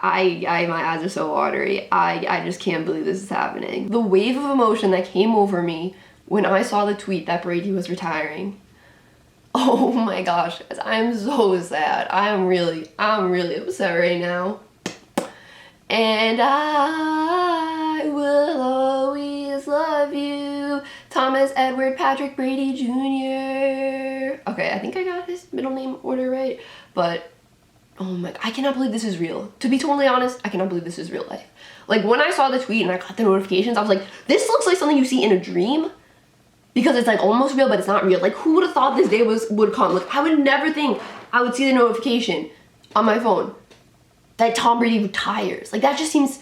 my eyes are so watery. I just can't believe this is happening. The wave of emotion that came over me when I saw the tweet that Brady was retiring. Oh my gosh, guys, I'm so sad. I'm really upset right now. And I will always love you, Thomas Edward Patrick Brady Jr. Okay, I think I got his middle name order right, but oh my, I cannot believe this is real. To be totally honest, I cannot believe this is real life. Like, when I saw the tweet and I got the notifications, I was like, this looks like something you see in a dream, because it's like almost real, but it's not real. Like, who would have thought this day would come? Like, I would never think I would see the notification on my phone that Tom Brady retires. Like, it just seems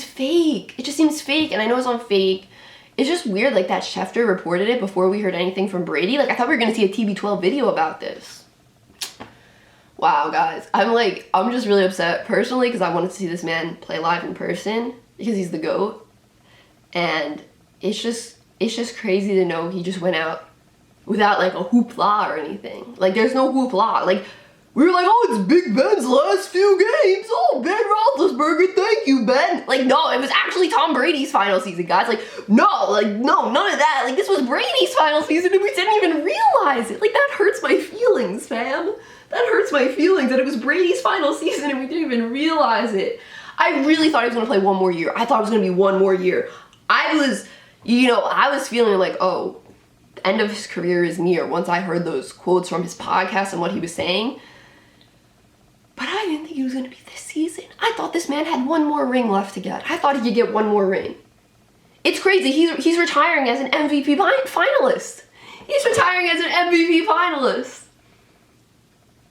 fake. It just seems fake, and I know it's not fake. It's just weird, like, that Schefter reported it before we heard anything from Brady. Like, I thought we were gonna see a TB12 video about this. Wow, guys. I'm just really upset personally because I wanted to see this man play live in person because he's the GOAT. And it's just crazy to know he just went out without, like, a hoopla or anything. Like, there's no hoopla. Like, we were like, oh, it's Big Ben's last few games. Oh, Ben Roethlisberger, thank you, Ben. Like, no, it was actually Tom Brady's final season, guys. Like, no, none of that. Like, this was Brady's final season and we didn't even realize it. Like, that hurts my feelings, fam. That hurts my feelings that it was Brady's final season and we didn't even realize it. I really thought he was gonna play one more year. I thought it was gonna be one more year. I was feeling like, oh, the end of his career is near once I heard those quotes from his podcast and what he was saying. But I didn't think he was going to be this season. I thought this man had one more ring left to get. I thought he could get one more ring. It's crazy. He's retiring as an MVP finalist. He's retiring as an MVP finalist.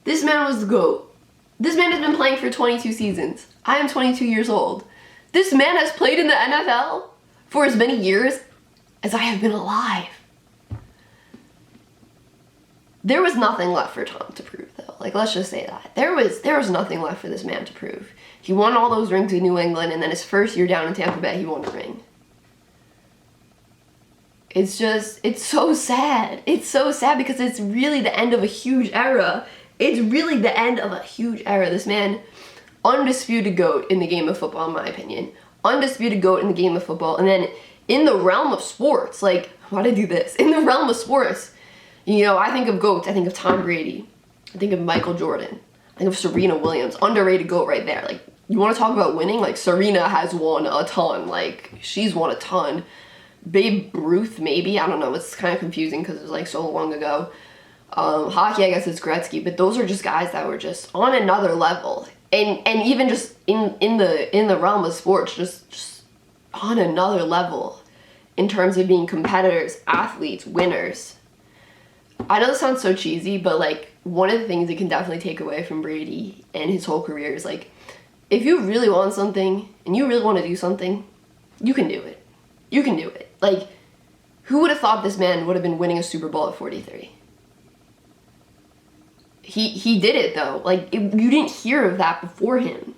This man was the GOAT. This man has been playing for 22 seasons. I am 22 years old. This man has played in the NFL for as many years as I have been alive. There was nothing left for Tom to prove, though. Like, let's just say that. There was nothing left for this man to prove. He won all those rings in New England, and then his first year down in Tampa Bay, he won a ring. It's so sad. It's so sad because it's really the end of a huge era. It's really the end of a huge era. This man, undisputed GOAT in the game of football, in my opinion. Undisputed GOAT in the game of football. And then in the realm of sports, like, why'd I do this? In the realm of sports, you know, I think of GOATs. I think of Tom Brady. I think of Michael Jordan. I think of Serena Williams. Underrated GOAT right there. Like, you want to talk about winning? Like, Serena has won a ton. Like, she's won a ton. Babe Ruth, maybe. I don't know. It's kind of confusing because it was, like, so long ago. Hockey, I guess it's Gretzky. But those are just guys that were just on another level. And even just in the realm of sports, just on another level in terms of being competitors, athletes, winners. I know this sounds so cheesy, but, like, one of the things you can definitely take away from Brady and his whole career is, like, if you really want something and you really want to do something, you can do it. You can do it. Like, who would have thought this man would have been winning a Super Bowl at 43? He did it, though. Like, you didn't hear of that before him.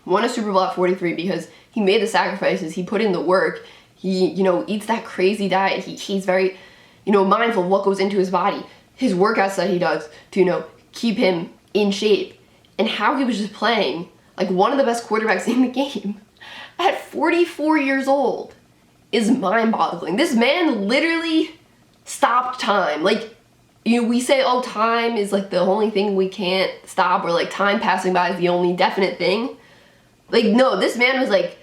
Won a Super Bowl at 43 because he made the sacrifices. He put in the work. He, you know, eats that crazy diet. He's very, you know, mindful of what goes into his body. His workouts that he does to, you know, keep him in shape. And how he was just playing like one of the best quarterbacks in the game at 44 years old is mind-boggling. This man literally stopped time. Like, you know, we say, oh, time is like the only thing we can't stop, or like time passing by is the only definite thing. Like, no, this man was like,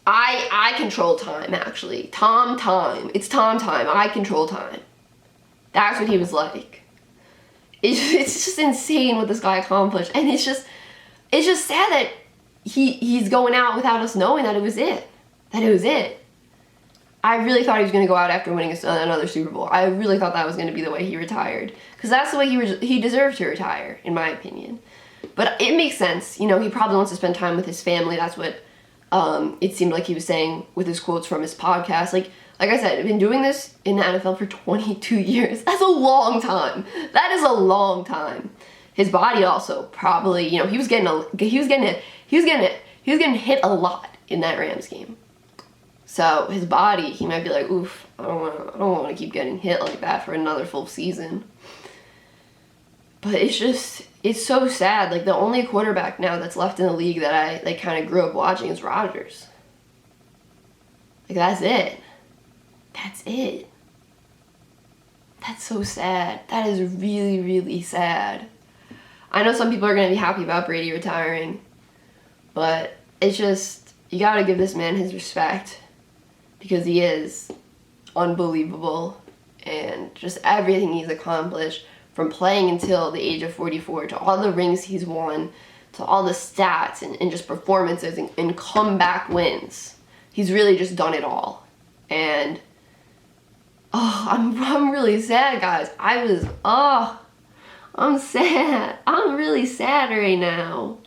I control time, actually. Time. It's time. I control time. That's what he was like. It's just insane what this guy accomplished. And it's just sad that he's going out without us knowing that it was it. I really thought he was going to go out after winning another Super Bowl. I really thought that was going to be the way he retired. Because that's the way he deserved to retire, in my opinion. But it makes sense. You know, he probably wants to spend time with his family. That's what it seemed like he was saying with his quotes from his podcast. Like I said, I've been doing this in the NFL for 22 years. That's a long time. That is a long time. His body also probably, you know, he was getting hit a lot in that Rams game. So his body, he might be like, oof, I don't want to keep getting hit like that for another full season. But it's just it's so sad. Like, the only quarterback now that's left in the league that I, like, kind of grew up watching is Rodgers. Like, that's it. That's it. That's so sad. That is really, really sad. I know some people are going to be happy about Brady retiring, but it's just, you got to give this man his respect, because he is unbelievable, and just everything he's accomplished, from playing until the age of 44, to all the rings he's won, to all the stats and just performances and comeback wins. He's really just done it all. And I'm really sad, guys. I'm sad. I'm really sad right now.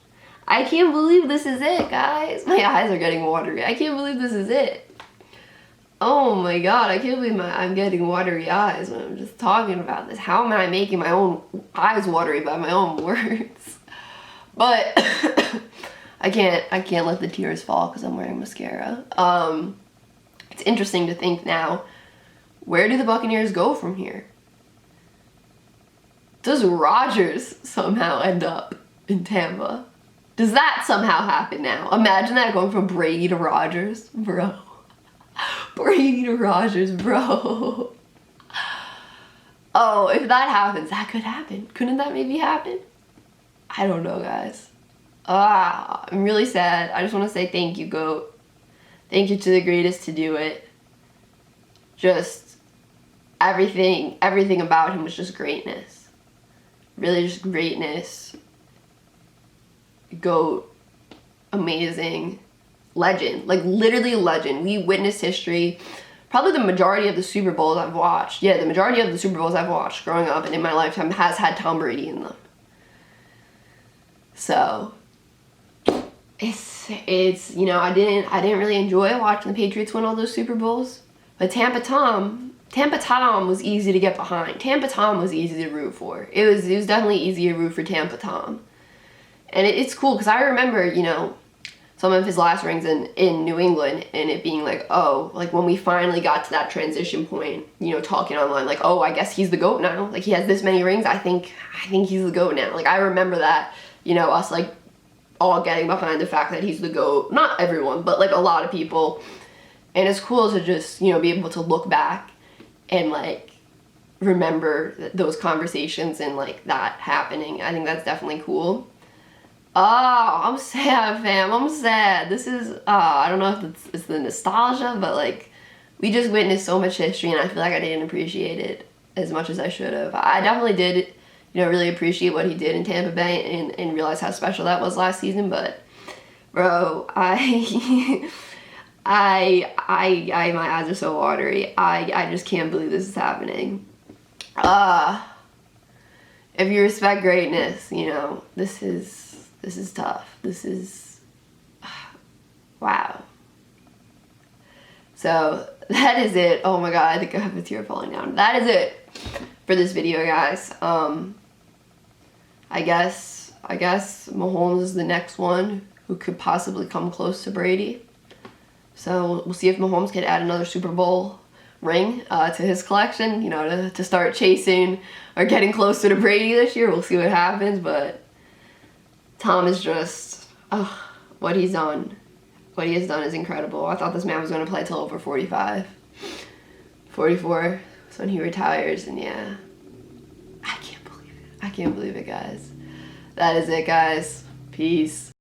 I can't believe this is it, guys. My eyes are getting watery. I can't believe this is it. Oh my god, I can't believe I'm getting watery eyes when I'm just talking about this. How am I making my own eyes watery by my own words? But I can't let the tears fall because I'm wearing mascara. It's interesting to think now, where do the Buccaneers go from here? Does Rodgers somehow end up in Tampa? Does that somehow happen now? Imagine that, going from Brady to Rodgers, bro. Brady to Rodgers, bro. Oh, if that happens, that could happen. Couldn't that maybe happen? I don't know, guys. I'm really sad. I just want to say thank you, GOAT. Thank you to the greatest to do it. Just everything about him was just greatness. Really just greatness. GOAT. Amazing. Legend. Like, literally legend. We witnessed history. Probably the majority of the Super Bowls I've watched. Yeah, the majority of the Super Bowls I've watched growing up and in my lifetime has had Tom Brady in them. So, it's you know, I didn't really enjoy watching the Patriots win all those Super Bowls. But Tampa Tom was easy to get behind. Tampa Tom was easy to root for. It was definitely easy to root for Tampa Tom. And it's cool because I remember, you know, some of his last rings in New England, and it being like, oh, like when we finally got to that transition point, you know, talking online, like, oh, I guess he's the GOAT now. Like, he has this many rings. I think he's the GOAT now. Like, I remember that, you know, us like all getting behind the fact that he's the GOAT. Not everyone, but like a lot of people. And it's cool to just, you know, be able to look back and like remember those conversations and like that happening. I think that's definitely cool. Oh, I'm sad, fam. I'm sad. This is, I don't know if it's the nostalgia, but like, we just witnessed so much history, and I feel like I didn't appreciate it as much as I should have. I definitely did, you know, really appreciate what he did in Tampa Bay and realize how special that was last season, but, bro, my eyes are so watery. I just can't believe this is happening. If you respect greatness, you know, this is tough. This is, wow. So that is it. Oh my god, I think I have a tear falling down. That is it for this video, guys. I guess Mahomes is the next one who could possibly come close to Brady. So we'll see if Mahomes can add another Super Bowl ring to his collection, you know, to start chasing or getting closer to Brady this year. We'll see what happens, but Tom is just, what he's done. What he has done is incredible. I thought this man was going to play till over 45. 44 is when he retires, and yeah. I can't believe it. I can't believe it, guys. That is it, guys. Peace.